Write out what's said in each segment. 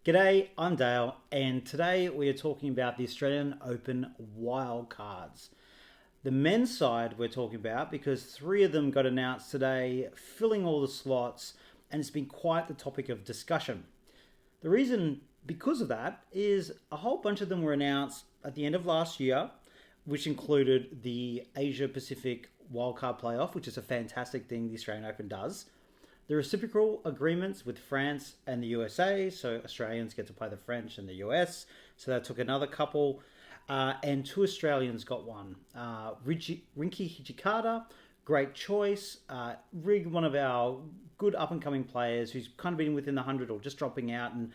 G'day, I'm Dale, and today we are talking about the Australian Open wildcards. The men's side we're talking about because 3 of them got announced today, filling all the slots, and it's been quite the topic of discussion. The reason because of that is a whole bunch of them were announced at the end of last year, which included the Asia Pacific wildcard playoff, which is a fantastic thing the Australian Open does. The reciprocal agreements with France and the USA, so Australians get to play the French and the US, so that took another couple, and 2 Australians got one. Rinky Hijikata, great choice. Rig, one of our good up-and-coming players who's kind of been within the 100 or just dropping out and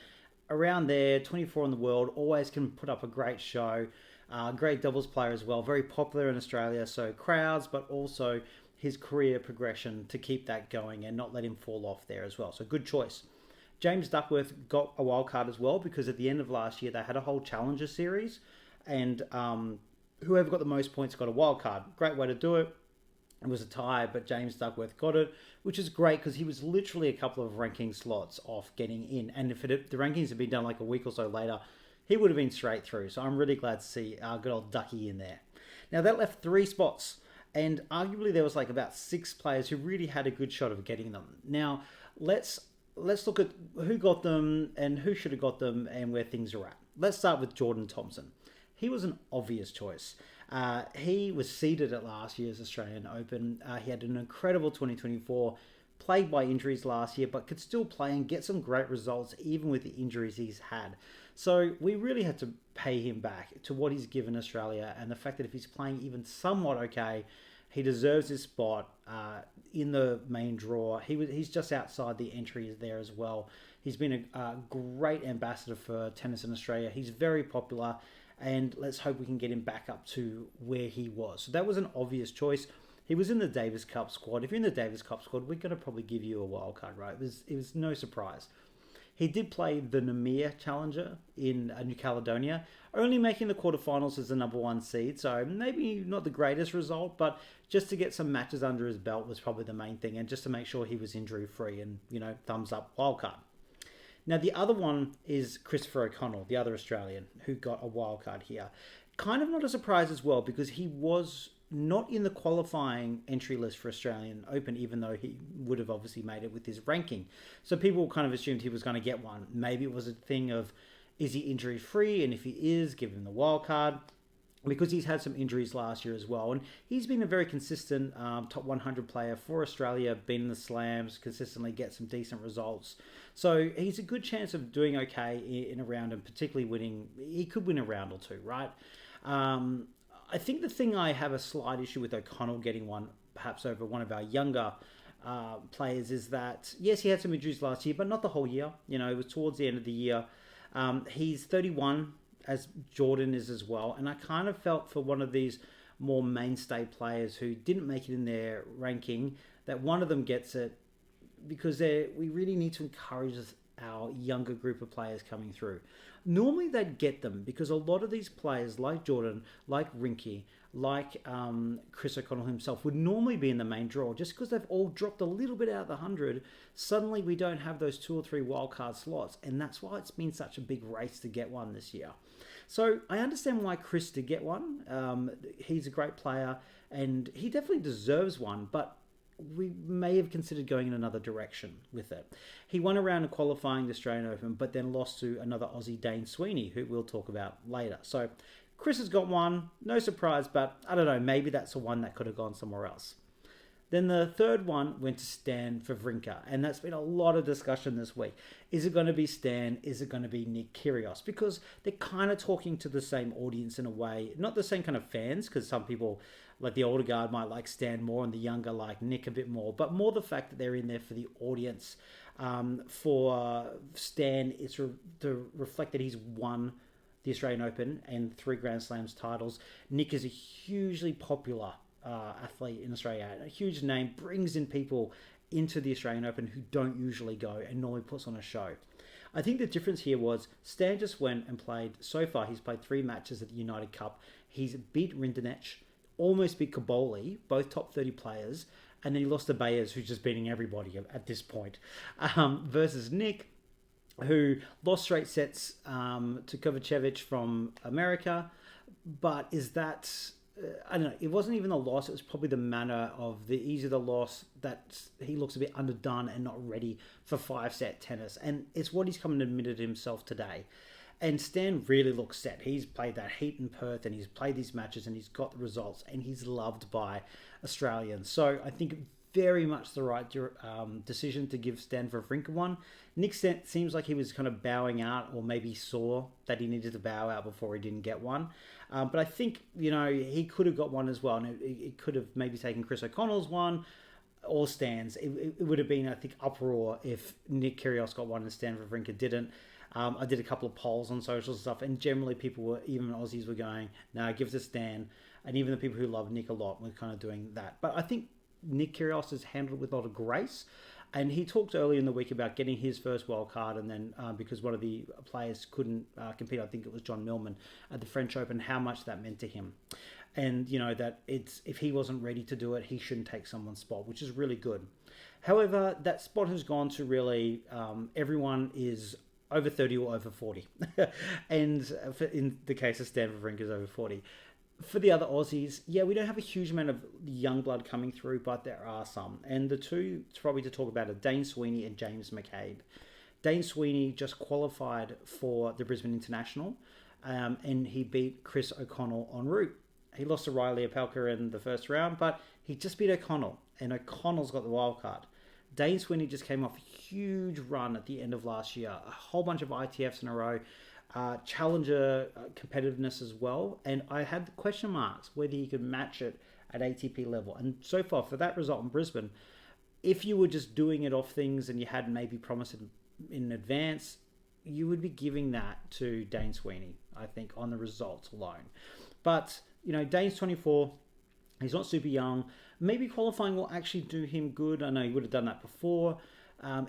around there, 24 in the world, always can put up a great show. Great doubles player as well, very popular in Australia, so crowds, but also his career progression to keep that going and not let him fall off there as well. So good choice. James Duckworth got a wild card as well because at the end of last year they had a whole Challenger series and whoever got the most points got a wild card. Great way to do it. It was a tie, but James Duckworth got it, which is great because he was literally a couple of ranking slots off getting in. And if the rankings had been done like a week or so later, he would have been straight through. So I'm really glad to see our good old Ducky in there. Now that left 3 spots. And arguably there was like about 6 players who really had a good shot of getting them. Now, let's look at who got them and who should have got them and where things are at. Let's start with Jordan Thompson. He was an obvious choice. He was seeded at last year's Australian Open. He had an incredible 2024, plagued by injuries last year, but could still play and get some great results even with the injuries he's had. So we really had to pay him back to what he's given Australia and the fact that if he's playing even somewhat okay, he deserves his spot in the main draw. He's just outside the entries there as well. He's been a great ambassador for tennis in Australia. He's very popular, and let's hope we can get him back up to where he was. So that was an obvious choice. He was in the Davis Cup squad. If you're in the Davis Cup squad, we're going to probably give you a wild card, right? It was no surprise. He did play the Namir Challenger in New Caledonia, only making the quarterfinals as the number 1 seed. So maybe not the greatest result, but just to get some matches under his belt was probably the main thing, and just to make sure he was injury free and, thumbs up wildcard. Now the other one is Christopher O'Connell, the other Australian, who got a wildcard here. Kind of not a surprise as well because he was not in the qualifying entry list for Australian Open, even though he would have obviously made it with his ranking. So people kind of assumed he was going to get one. Maybe it was a thing of, is he injury free? And if he is, give him the wild card, because he's had some injuries last year as well. And he's been a very consistent top 100 player for Australia, been in the slams, consistently get some decent results. So he's a good chance of doing okay in a round and particularly winning. He could win a round or 2, right? I think the thing I have a slight issue with O'Connell getting one, perhaps over one of our younger players, is that, yes, he had some injuries last year, but not the whole year. It was towards the end of the year. He's 31, as Jordan is as well. And I kind of felt for one of these more mainstay players who didn't make it in their ranking, that one of them gets it because we really need to encourage our younger group of players coming through. Normally they'd get them because a lot of these players like Jordan, like Rinky, like Chris O'Connell himself would normally be in the main draw. Just because they've all dropped a little bit out of the 100, suddenly we don't have those 2 or 3 wildcard slots, and that's why it's been such a big race to get one this year. So I understand why Chris did get one. He's a great player and he definitely deserves one, but we may have considered going in another direction with it. He won a round of qualifying the Australian Open, but then lost to another Aussie, Dane Sweeny, who we'll talk about later. So Chris has got one, no surprise, but I don't know, maybe that's the one that could have gone somewhere else. Then the third one went to Stan Wawrinka, and that's been a lot of discussion this week. Is it going to be Stan? Is it going to be Nick Kyrgios? Because they're kind of talking to the same audience in a way, not the same kind of fans, because some people, like the older guard, might like Stan more and the younger like Nick a bit more, but more the fact that they're in there for the audience. For Stan, it's to reflect that he's won the Australian Open and 3 Grand Slams titles. Nick is a hugely popular athlete in Australia, a huge name, brings in people into the Australian Open who don't usually go and normally puts on a show. I think the difference here was Stan just went and played, so far he's played 3 matches at the United Cup. He's beat Rinderknech, almost beat Kaboli, both top 30 players, and then he lost to Bayers, who's just beating everybody at this point. Versus Nick, who lost straight sets to Kovacevic from America. But is that... I don't know, it wasn't even a loss, it was probably the manner of the ease of the loss, that he looks a bit underdone and not ready for 5-set tennis. And it's what he's come and admitted himself today. And Stan really looks set. He's played that heat in Perth and he's played these matches and he's got the results and he's loved by Australians. So I think very much the right decision to give Stan Wawrinka one. Nick seems like he was kind of bowing out, or maybe saw that he needed to bow out before he didn't get one. But I think, he could have got one as well. And it could have maybe taken Chris O'Connell's one or Stan's. It would have been, I think, uproar if Nick Kyrgios got one and Stan Wawrinka didn't. I did a couple of polls on social stuff, and generally people were, even Aussies were going, no, give it to Stan. And even the people who love Nick a lot were kind of doing that. But I think Nick Kyrgios has handled it with a lot of grace. And he talked earlier in the week about getting his first wild card, and then because one of the players couldn't compete, I think it was John Millman at the French Open, how much that meant to him. And, that if he wasn't ready to do it, he shouldn't take someone's spot, which is really good. However, that spot has gone to really everyone is over 30 or over 40. And in the case of Stan Wawrinka is over 40. For the other Aussies, we don't have a huge amount of young blood coming through, but there are some. And the two probably to talk about are Dane Sweeny and James McCabe. Dane Sweeny just qualified for the Brisbane International, and he beat Chris O'Connell en route. He lost to Riley Opelka in the first round, but he just beat O'Connell, and O'Connell's got the wild card. Dane Sweeny just came off a huge run at the end of last year, a whole bunch of ITFs in a row, challenger competitiveness as well, and I had question marks whether he could match it at ATP level. And so far, for that result in Brisbane, if you were just doing it off things and you hadn't maybe promised it in advance, you would be giving that to Dane Sweeny, I think, on the results alone. But, Dane's 24, he's not super young. Maybe qualifying will actually do him good. I know he would have done that before.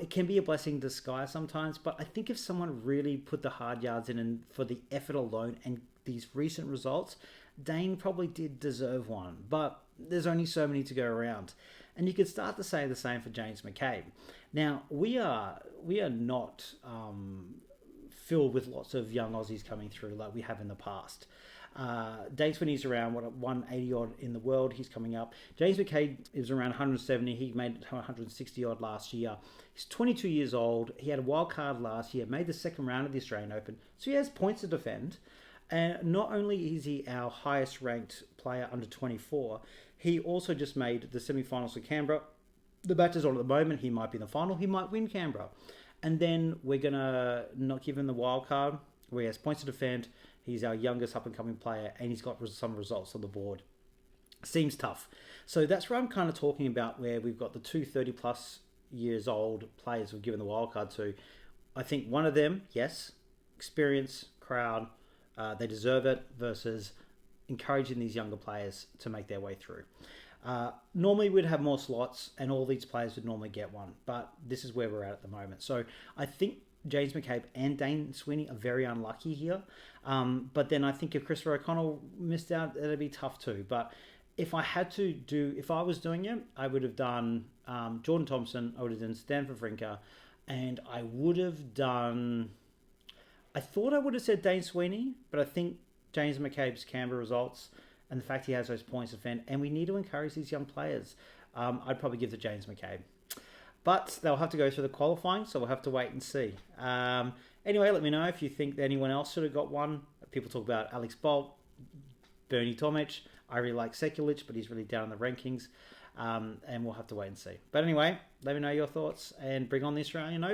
It can be a blessing in disguise sometimes, but I think if someone really put the hard yards in and for the effort alone and these recent results, Dane probably did deserve one, but there's only so many to go around. And you could start to say the same for James McCabe. Now, we are not filled with lots of young Aussies coming through like we have in the past. Dane Sweeney's around 180 odd in the world. He's coming up. James McCabe is around 170. He made it 160 odd last year. He's 22 years old. He had a wild card last year, made the second round of the Australian Open, so he has points to defend. And not only is he our highest ranked player under 24, he also just made the semi-finals of Canberra. The matches on at the moment, he might be in the final. He might win Canberra. And then we're going to not give him the wild card, where he has points to defend. He's our youngest up-and-coming player, and he's got some results on the board. Seems tough. So that's where I'm kind of talking about, where we've got the two 30-plus years old players we've given the wildcard to. I think one of them, yes, experience, crowd, they deserve it, versus encouraging these younger players to make their way through. Normally we'd have more slots, and all these players would normally get one, but this is where we're at the moment. So I think James McCabe and Dane Sweeny are very unlucky here. But then I think if Christopher O'Connell missed out, that'd be tough too. But if I was doing it, I would have done Jordan Thompson, I would have done Stan Wawrinka, and I would have done... I thought I would have said Dane Sweeny, but I think James McCabe's Canberra results and the fact he has those points to defend, and we need to encourage these young players. I'd probably give to James McCabe. But they'll have to go through the qualifying, so we'll have to wait and see. Anyway, let me know if you think that anyone else should have got one. People talk about Alex Bolt, Bernie Tomic. I really like Sekulic, but he's really down in the rankings. And we'll have to wait and see. But anyway, let me know your thoughts and bring on the Australian Open.